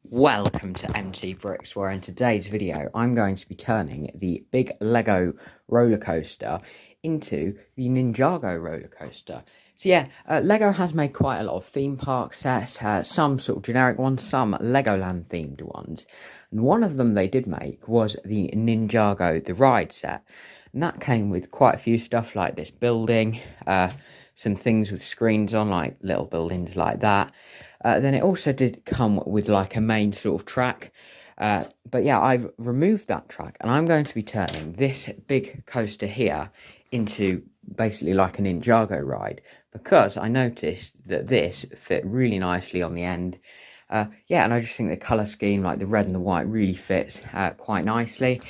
Welcome to MT Bricks, where in today's video I'm going to be turning the big Lego roller coaster into the Ninjago roller coaster. So yeah, Lego has made quite a lot of theme park sets, some sort of generic ones, some Legoland themed ones. And one of them they did make was the Ninjago, the ride set. And that came with quite a few stuff like this building, some things with screens on, like little buildings like that. Then it also did come with like a main sort of track. But yeah, I've removed that track and I'm going to be turning this big coaster here into basically like a Ninjago ride, because I noticed that this fit really nicely on the end. Yeah, and I just think the colour scheme, like the red and the white, really fits quite nicely.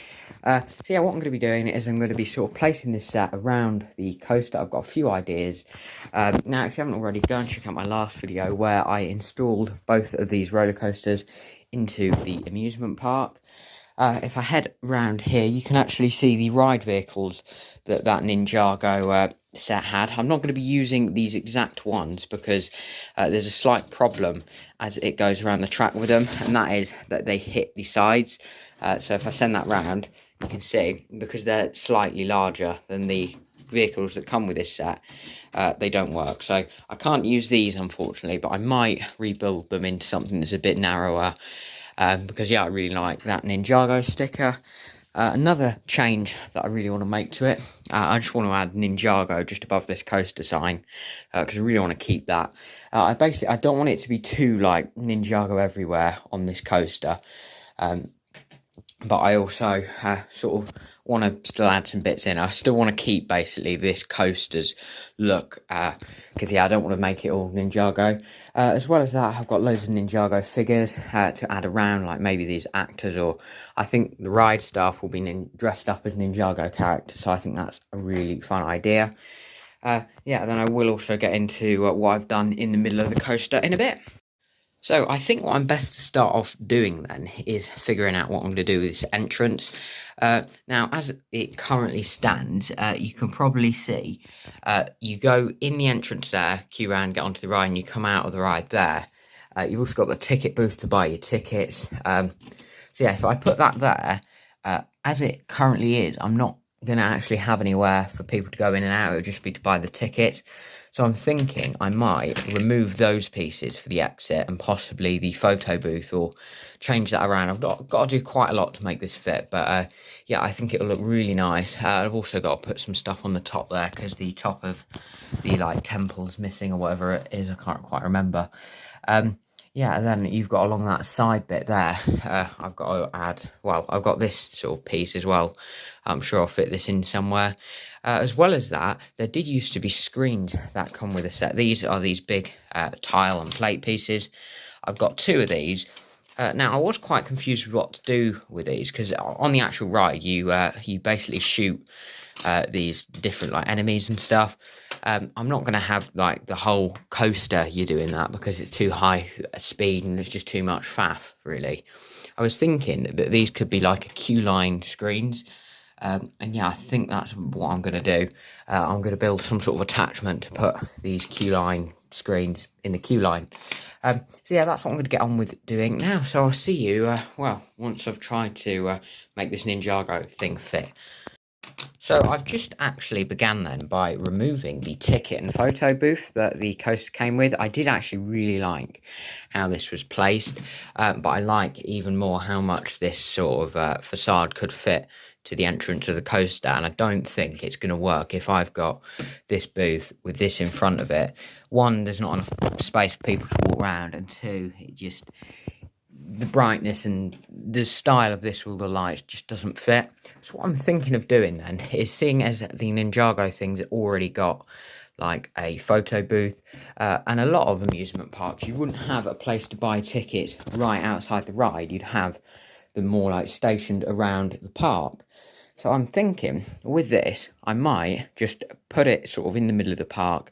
So yeah, what I'm going to be doing is I'm going to be sort of placing this set around the coaster. I've got a few ideas. Now, if you haven't already, go and check out my last video where I installed both of these roller coasters into the amusement park. If I head around here, you can actually see the ride vehicles that Ninjago set had. I'm not going to be using these exact ones because there's a slight problem as it goes around the track with them, and that is that they hit the sides. So if I send that round, you can see, because they're slightly larger than the vehicles that come with this set, they don't work. So I can't use these, unfortunately, but I might rebuild them into something that's a bit narrower, because yeah, I really like that Ninjago sticker. Another change that I really want to make to it, I just want to add Ninjago just above this coaster sign, because I really want to keep that. I don't want it to be too like Ninjago everywhere on this coaster. But I also sort of want to still add some bits in. I still want to keep basically this coaster's look, because yeah, I don't want to make it all Ninjago. As well as that, I've got loads of Ninjago figures to add around, like maybe these actors, or I think the ride staff will be dressed up as Ninjago characters, so I think that's a really fun idea. Yeah, then I will also get into what I've done in the middle of the coaster in a bit. So I think what I'm best to start off doing then is figuring out what I'm going to do with this entrance. Now, as it currently stands, you can probably see you go in the entrance there, queue around, get onto the ride, and you come out of the ride there. You've also got the ticket booth to buy your tickets. So yeah, if I put that there, as it currently is, I'm not going to actually have anywhere for people to go in and out. It'll just be to buy the tickets. So I'm thinking I might remove those pieces for the exit and possibly the photo booth, or change that around. I've got to do quite a lot to make this fit, but yeah, I think it'll look really nice. I've also got to put some stuff on the top there because the top of the like temple's missing, or whatever it is. I can't quite remember. Yeah, and then you've got along that side bit there, I've got to add, well, I've got this sort of piece as well. I'm sure I'll fit this in somewhere. As well as that, there did used to be screens that come with a set. These are these big tile and plate pieces. I've got two of these. Now, I was quite confused with what to do with these, because on the actual ride, you basically shoot these different like enemies and stuff. I'm not going to have like the whole coaster you're doing that, because it's too high speed and it's just too much faff, really. I was thinking that these could be like a queue line screens. And yeah, I think that's what I'm going to do. I'm going to build some sort of attachment to put these queue line screens in the queue line. So yeah, that's what I'm going to get on with doing now. So I'll see you, well, once I've tried to make this Ninjago thing fit. So I've just actually began then by removing the ticket and photo booth that the coaster came with. I did actually really like how this was placed, but I like even more how much this sort of facade could fit to the entrance of the coaster, and I don't think it's going to work if I've got this booth with this in front of it. One, there's not enough space for people to walk around, and two, the brightness and the style of this with the lights just doesn't fit. So what I'm thinking of doing then is, seeing as the Ninjago thing's already got like a photo booth, and a lot of amusement parks, you wouldn't have a place to buy tickets right outside the ride. You'd have them more like stationed around the park. So I'm thinking with this, I might just put it sort of in the middle of the park,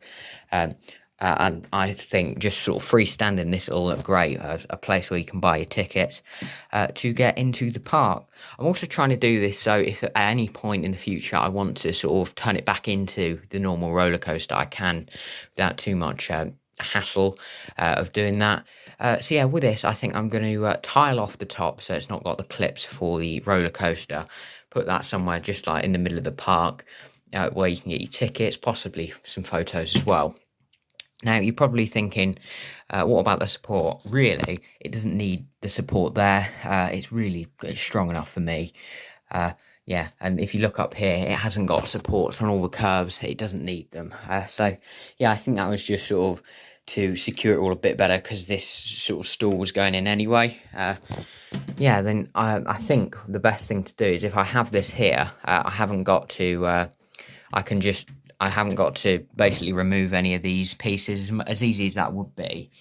and I think just sort of freestanding, this will look great as a place where you can buy your tickets to get into the park. I'm also trying to do this so if at any point in the future I want to sort of turn it back into the normal roller coaster, I can, without too much hassle of doing that. So yeah, with this, I think I'm going to tile off the top so it's not got the clips for the roller coaster. Put that somewhere just like in the middle of the park where you can get your tickets, possibly some photos as well. Now, you're probably thinking, what about the support? Really, it doesn't need the support there. It's strong enough for me. Yeah, and if you look up here, it hasn't got supports on all the curves. It doesn't need them. So, yeah, I think that was just sort of to secure it all a bit better because this sort of stall was going in anyway. Yeah, then I think the best thing to do is if I have this here, I haven't got to, I haven't got to basically remove any of these pieces as easy as that would be.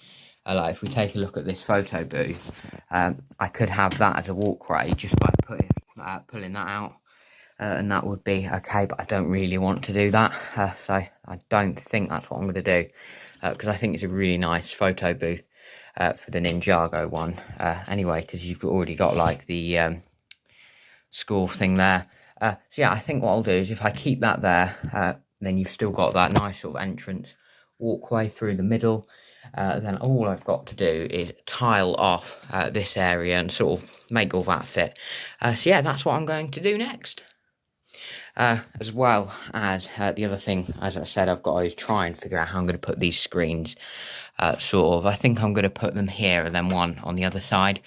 Like if we take a look at this photo booth, I could have that as a walkway just by pulling that out. And that would be okay, but I don't really want to do that. So I don't think that's what I'm going to do. Because I think it's a really nice photo booth for the Ninjago one. Anyway, because you've already got like the score thing there. So yeah, I think what I'll do is if I keep that there, then you've still got that nice sort of entrance walkway through the middle. Then all I've got to do is tile off this area and sort of make all that fit. So yeah, that's what I'm going to do next. As well as the other thing, as I said, I've got to try and figure out how I'm going to put these screens. I think I'm going to put them here and then one on the other side.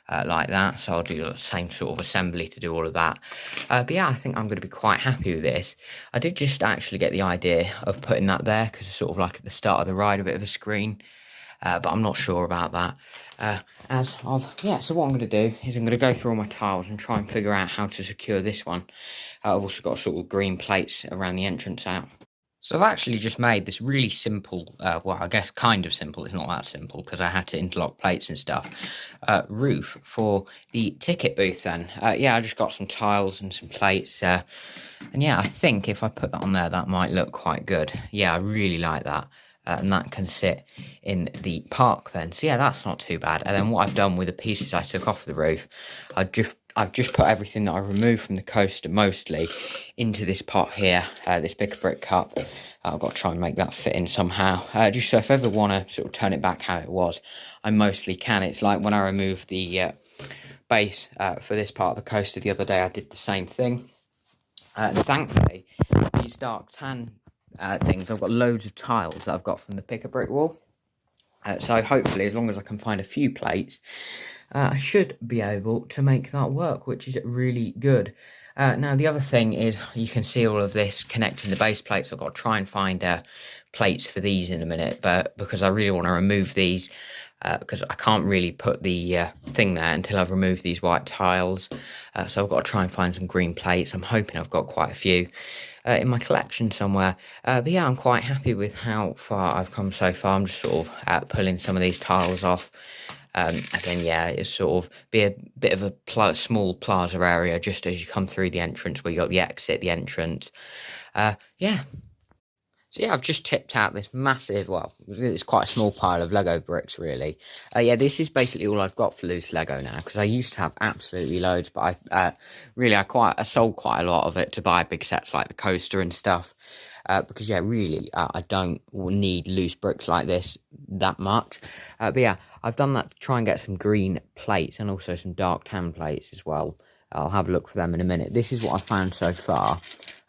Like that, so I'll do the same sort of assembly to do all of that. But yeah, I think I'm going to be quite happy with this. I did just actually get the idea of putting that there because it's sort of like at the start of the ride, a bit of a screen. But I'm not sure about that. So what I'm going to do is I'm going to go through all my tiles and try and figure out how to secure this one. I've also got sort of green plates around the entrance out. So I've actually just made this really simple, well, I guess kind of simple, it's not that simple because I had to interlock plates and stuff, roof for the ticket booth then. Yeah, I just got some tiles and some plates, and yeah, I think if I put that on there, that might look quite good. Yeah, I really like that. And that can sit in the park then. So yeah, that's not too bad. And then what I've done with the pieces I took off the roof, I've just put everything that I removed from the coaster mostly into this pot here, this big brick cup. I've got to try and make that fit in somehow. Just so if I ever want to sort of turn it back how it was, I mostly can. It's like when I removed the base for this part of the coaster the other day, I did the same thing. And thankfully, these dark tan things, I've got loads of tiles that I've got from the pick a brick wall. So hopefully, as long as I can find a few plates, I should be able to make that work, which is really good. Now, the other thing is you can see all of this connecting the base plates. I've got to try and find plates for these in a minute, but because I really want to remove these, because I can't really put the thing there until I've removed these white tiles. So I've got to try and find some green plates. I'm hoping I've got quite a few in my collection somewhere. But yeah, I'm quite happy with how far I've come so far. I'm just sort of pulling some of these tiles off. And then, yeah, it's sort of be a bit of a small plaza area just as you come through the entrance where you got the exit, the entrance. Yeah. So yeah, I've just tipped out this massive, well, it's quite a small pile of Lego bricks, really. Yeah, this is basically all I've got for loose Lego now, because I used to have absolutely loads, but I sold quite a lot of it to buy big sets like the coaster and stuff. Because, yeah, really, I don't need loose bricks like this that much. But yeah, I've done that to try and get some green plates and also some dark tan plates as well. I'll have a look for them in a minute. This is what I've found so far.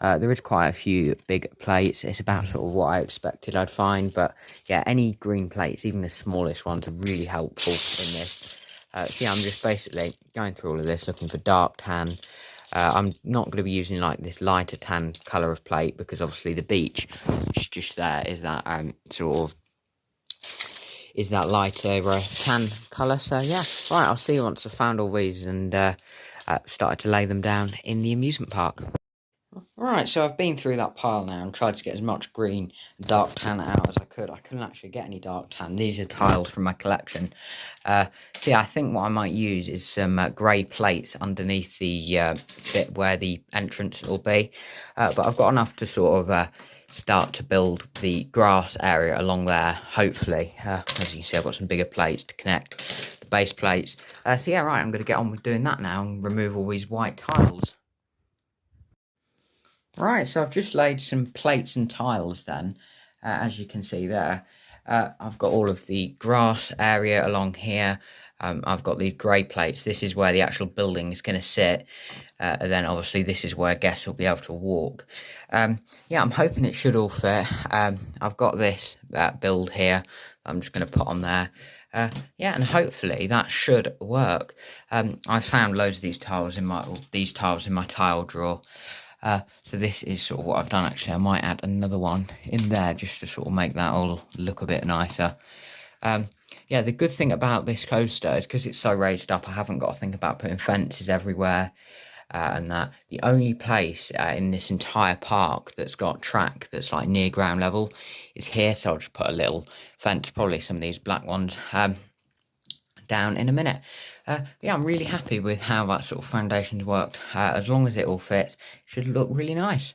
There is quite a few big plates. It's about sort of what I expected I'd find. But yeah, any green plates, even the smallest ones, are really helpful in this. So yeah, I'm just basically going through all of this, looking for dark tan. I'm not going to be using like this lighter tan colour of plate because obviously the beach, which is just there, is that lighter tan colour. So yeah, right, I'll see you once I've found all these and started to lay them down in the amusement park. Right, so I've been through that pile now and tried to get as much green and dark tan out as I could. I couldn't actually get any dark tan. These are tiles from my collection. So yeah, I think what I might use is some grey plates underneath the bit where the entrance will be. But I've got enough to sort of start to build the grass area along there, hopefully. As you can see, I've got some bigger plates to connect the base plates. So yeah, right, I'm going to get on with doing that now and remove all these white tiles. Right, so I've just laid some plates and tiles then, as you can see there. I've got all of the grass area along here. I've got these grey plates. This is where the actual building is going to sit. And then obviously this is where guests will be able to walk. Yeah, I'm hoping it should all fit. I've got this build here I'm just going to put on there. Yeah, and hopefully that should work. I found loads of these tiles in my tile drawer. So this is sort of what I've done. Actually, I might add another one in there just to sort of make that all look a bit nicer. Yeah, the good thing about this coaster is because it's so raised up, I haven't got to think about putting fences everywhere. And that the only place in this entire park that's got track that's like near ground level is here. So I'll just put a little fence, probably some of these black ones, down in a minute. Yeah, I'm really happy with how that sort of foundation's worked. As long as it all fits, it should look really nice.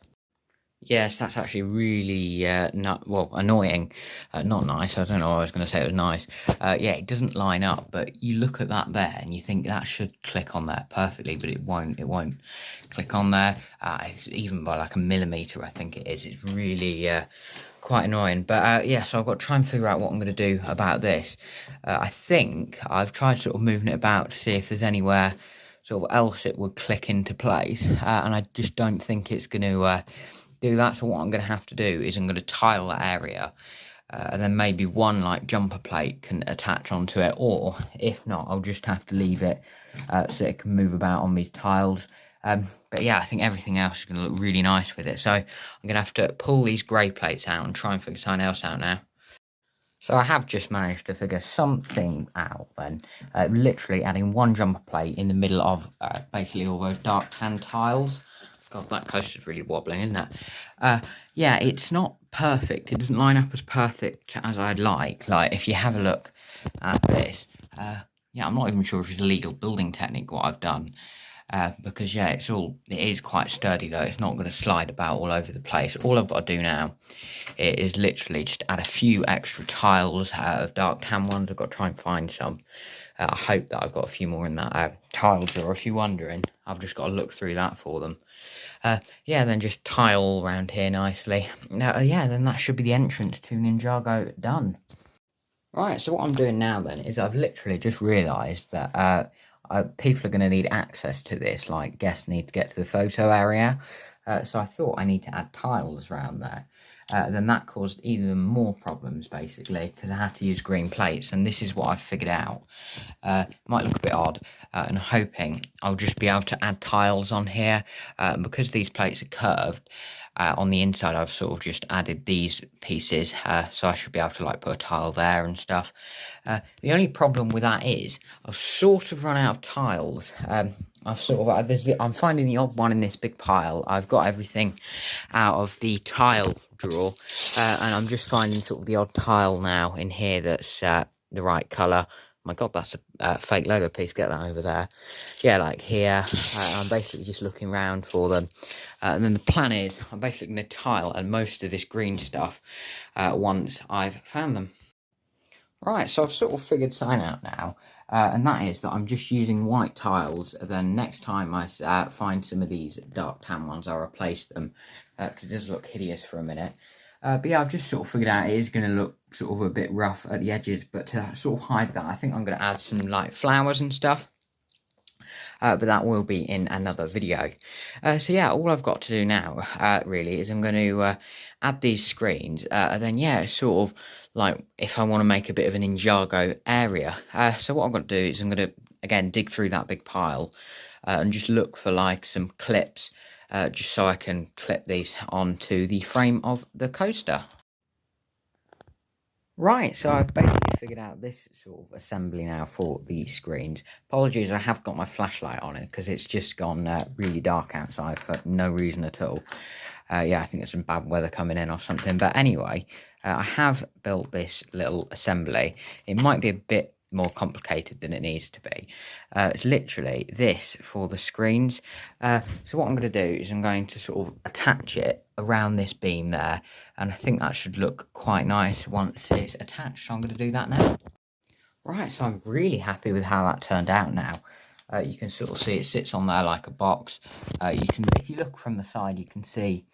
Yes, that's actually really annoying. Not nice. I don't know why I was going to say it was nice. Yeah, it doesn't line up, but you look at that there and you think that should click on there perfectly, but it won't. It won't click on there. It's even by like a millimetre, I think it is. It's really quite annoying. But yeah, so I've got to try and figure out what I'm going to do about this. I think I've tried sort of moving it about to see if there's anywhere sort of else it would click into place, and I just don't think it's going to do that. So what I'm going to have to do is I'm going to tile that area, and then maybe one like jumper plate can attach onto it, or if not, I'll just have to leave it so it can move about on these tiles. But yeah, I think everything else is going to look really nice with it. So I'm going to have to pull these grey plates out and try and figure something else out now. So I have just managed to figure something out then, literally adding one jumper plate in the middle of basically all those dark tan tiles. God, that coaster's really wobbling, isn't it? Yeah, it's not perfect. It doesn't line up as perfect as I'd like. Like, if you have a look at this, yeah, I'm not even sure if it's a legal building technique what I've done. Because, yeah, it is quite sturdy, though. It's not going to slide about all over the place. All I've got to do now is literally just add a few extra tiles of dark tan ones. I've got to try and find some. I hope that I've got a few more in that tile drawer. If you're wondering, I've just got to look through that for them. Yeah, then just tile all around here nicely. Now, yeah, then that should be the entrance to Ningago done. Right, so what I'm doing now then is I've literally just realised that people are going to need access to this, like guests need to get to the photo area. So I thought I need to add tiles around there. Then that caused even more problems, basically, because I had to use green plates, and this is what I've figured out. Might look a bit odd, and I'm hoping I'll just be able to add tiles on here, because these plates are curved. On the inside, I've sort of just added these pieces, so I should be able to like put a tile there and stuff. The only problem with that is I've sort of run out of tiles. I'm finding the odd one in this big pile. I've got everything out of the tile drawer, and I'm just finding sort of the odd tile now in here that's the right colour. My God, that's a fake Lego piece. Get that over there. Yeah, like here. I'm basically just looking around for them. And then the plan is I'm basically going to tile and most of this green stuff once I've found them. Right, so I've sort of figured something out now. And that is that I'm just using white tiles. Then next time I find some of these dark tan ones, I'll replace them. Because it does look hideous for a minute. But yeah, I've just sort of figured out it is going to look sort of a bit rough at the edges. But to sort of hide that, I think I'm going to add some like flowers and stuff. But that will be in another video. So yeah, all I've got to do now, really, is I'm going to add these screens. And then yeah, sort of like if I want to make a bit of an Ninjago area. So what I'm going to do is I'm going to, again, dig through that big pile and just look for like some clips. Just so I can clip these onto the frame of the coaster. Right, so I've basically figured out this sort of assembly now for the screens. Apologies, I have got my flashlight on it because it's just gone really dark outside for no reason at all. Yeah, I think there's some bad weather coming in or something. But anyway, I have built this little assembly. It might be a bit more complicated than it needs to be. It's literally this for the screens. So what I'm going to do is I'm going to sort of attach it around this beam there, and I think that should look quite nice once it's attached. So I'm going to do that now. Right, so I'm really happy with how that turned out now. You can sort of see it sits on there like a box. If you look from the side, you can see,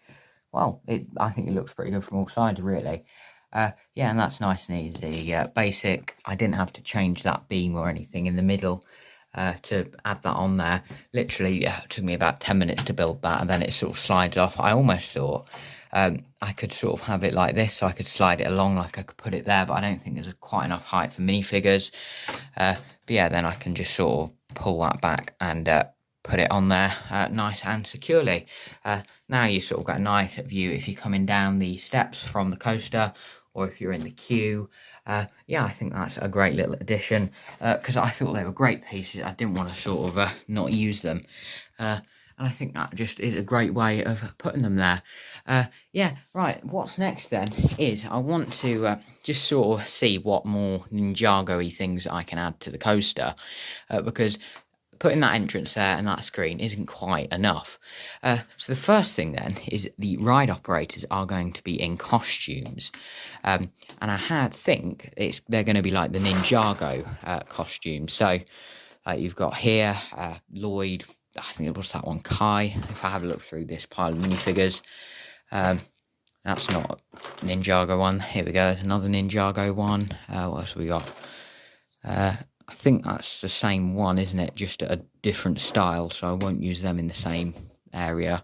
well, I think it looks pretty good from all sides, really. Yeah, and that's nice and easy. Basic, I didn't have to change that beam or anything in the middle to add that on there. Literally, it took me about 10 minutes to build that, and then it sort of slides off. I almost thought I could sort of have it like this, so I could slide it along, like I could put it there, but I don't think there's quite enough height for minifigures. But yeah, then I can just sort of pull that back and put it on there nice and securely. Now you sort of got a nice view if you're coming down the steps from the coaster, or if you're in the queue. Yeah, I think that's a great little addition, because I thought they were great pieces. I didn't want to sort of not use them. And I think that just is a great way of putting them there. Yeah, right, what's next then is I want to just sort of see what more Ninjago-y things I can add to the coaster, because putting that entrance there and that screen isn't quite enough. So the first thing then is the ride operators are going to be in costumes. And I think they're going to be like the Ninjago costumes. So you've got here Lloyd, I think it was that one, Kai. If I have a look through this pile of minifigures, that's not Ninjago one. Here we go, there's another Ninjago one. What else have we got? I think that's the same one, isn't it? Just a different style, so I won't use them in the same area.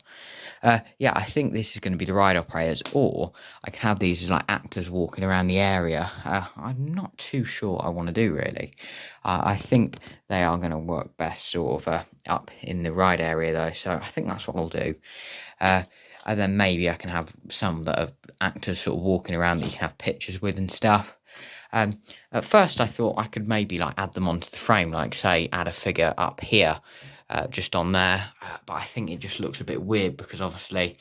Yeah, I think this is going to be the ride operators, or I can have these as like actors walking around the area. I'm not too sure I want to do, really. I think they are going to work best sort of up in the ride area, though, so I think that's what I'll do. And then maybe I can have some that are actors sort of walking around that you can have pictures with and stuff. At first I thought I could maybe like add them onto the frame, like say add a figure up here, just on there, but I think it just looks a bit weird, because obviously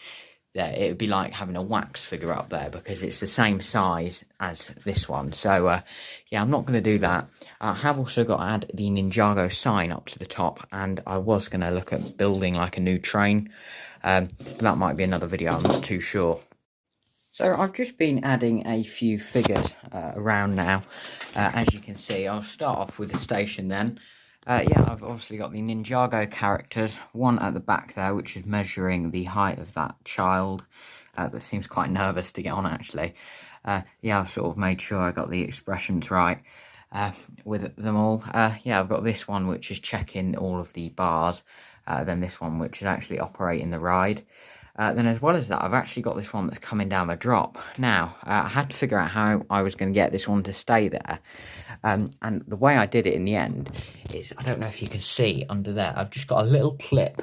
it would be like having a wax figure up there, because it's the same size as this one. So yeah, I'm not going to do that. I have also got to add the Ninjago sign up to the top, and I was going to look at building like a new train, but that might be another video, I'm not too sure. So I've just been adding a few figures around now. As you can see, I'll start off with the station then. Yeah, I've obviously got the Ninjago characters, one at the back there, which is measuring the height of that child. That seems quite nervous to get on, actually. Yeah, I've sort of made sure I got the expressions right with them all. Yeah, I've got this one, which is checking all of the bars. Then this one, which is actually operating the ride. Then as well as that, I've actually got this one that's coming down a drop. Now, I had to figure out how I was going to get this one to stay there. And the way I did it in the end is, I don't know if you can see under there, I've just got a little clip.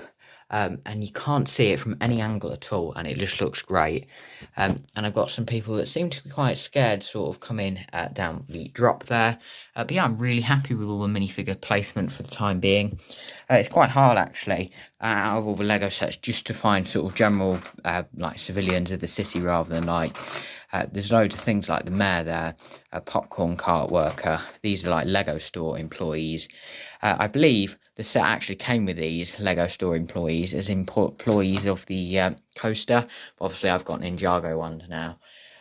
And you can't see it from any angle at all, and it just looks great. And I've got some people that seem to be quite scared sort of coming down the drop there. But yeah, I'm really happy with all the minifigure placement for the time being. It's quite hard, actually, out of all the Lego sets, just to find sort of general like civilians of the city, rather than like there's loads of things like the mayor there, a popcorn cart worker. These are like Lego store employees. I believe the set actually came with these Lego store employees as employees of the coaster. But obviously, I've got Ninjago ones now.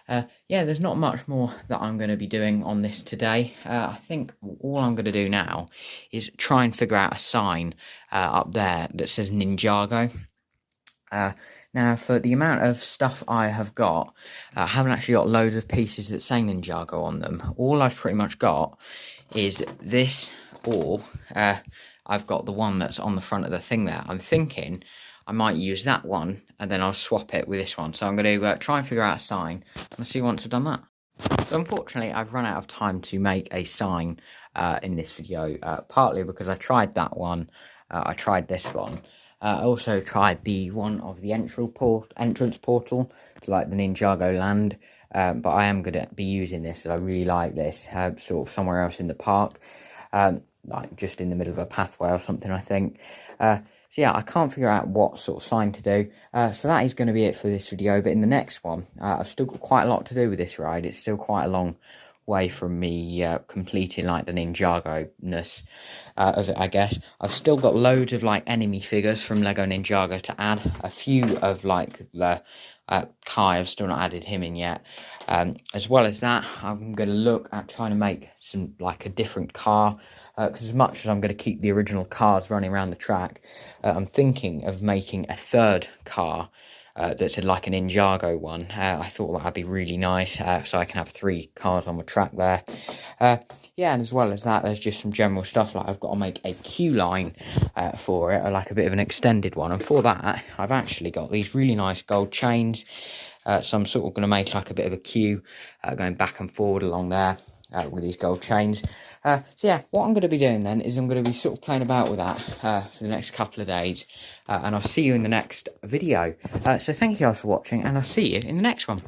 Yeah, there's not much more that I'm going to be doing on this today. I think all I'm going to do now is try and figure out a sign up there that says Ninjago. Now, for the amount of stuff I have got, I haven't actually got loads of pieces that say Ninjago on them. All I've pretty much got is this, or I've got the one that's on the front of the thing there. I'm thinking I might use that one, and then I'll swap it with this one. So I'm going to try and figure out a sign, and I'll see once I've done that. So unfortunately, I've run out of time to make a sign in this video, partly because I tried that one, I tried this one. I also tried the one of the entrance portal to like the Ninjago land, but I am going to be using this, and I really like this, sort of somewhere else in the park, like just in the middle of a pathway or something, I think. So yeah, I can't figure out what sort of sign to do, so that is going to be it for this video. But in the next one, I've still got quite a lot to do with this ride. It's still quite a long way from me completing like the Ninjago-ness of it, I guess. I've still got loads of like enemy figures from Lego Ninjago to add. A few of like the Kai, I've still not added him in yet. As well as that, I'm going to look at trying to make some like a different car, because as much as I'm going to keep the original cars running around the track, I'm thinking of making a third car, that's like an Ninjago one. I thought that'd be really nice, so I can have 3 cars on the track there. Yeah, and as well as that, there's just some general stuff, like I've got to make a queue line for it, or like a bit of an extended one, and for that, I've actually got these really nice gold chains, so I'm sort of going to make like a bit of a queue going back and forward along there with these gold chains. So yeah, what I'm going to be doing then is I'm going to be sort of playing about with that for the next couple of days, and I'll see you in the next video. So thank you guys for watching, and I'll see you in the next one.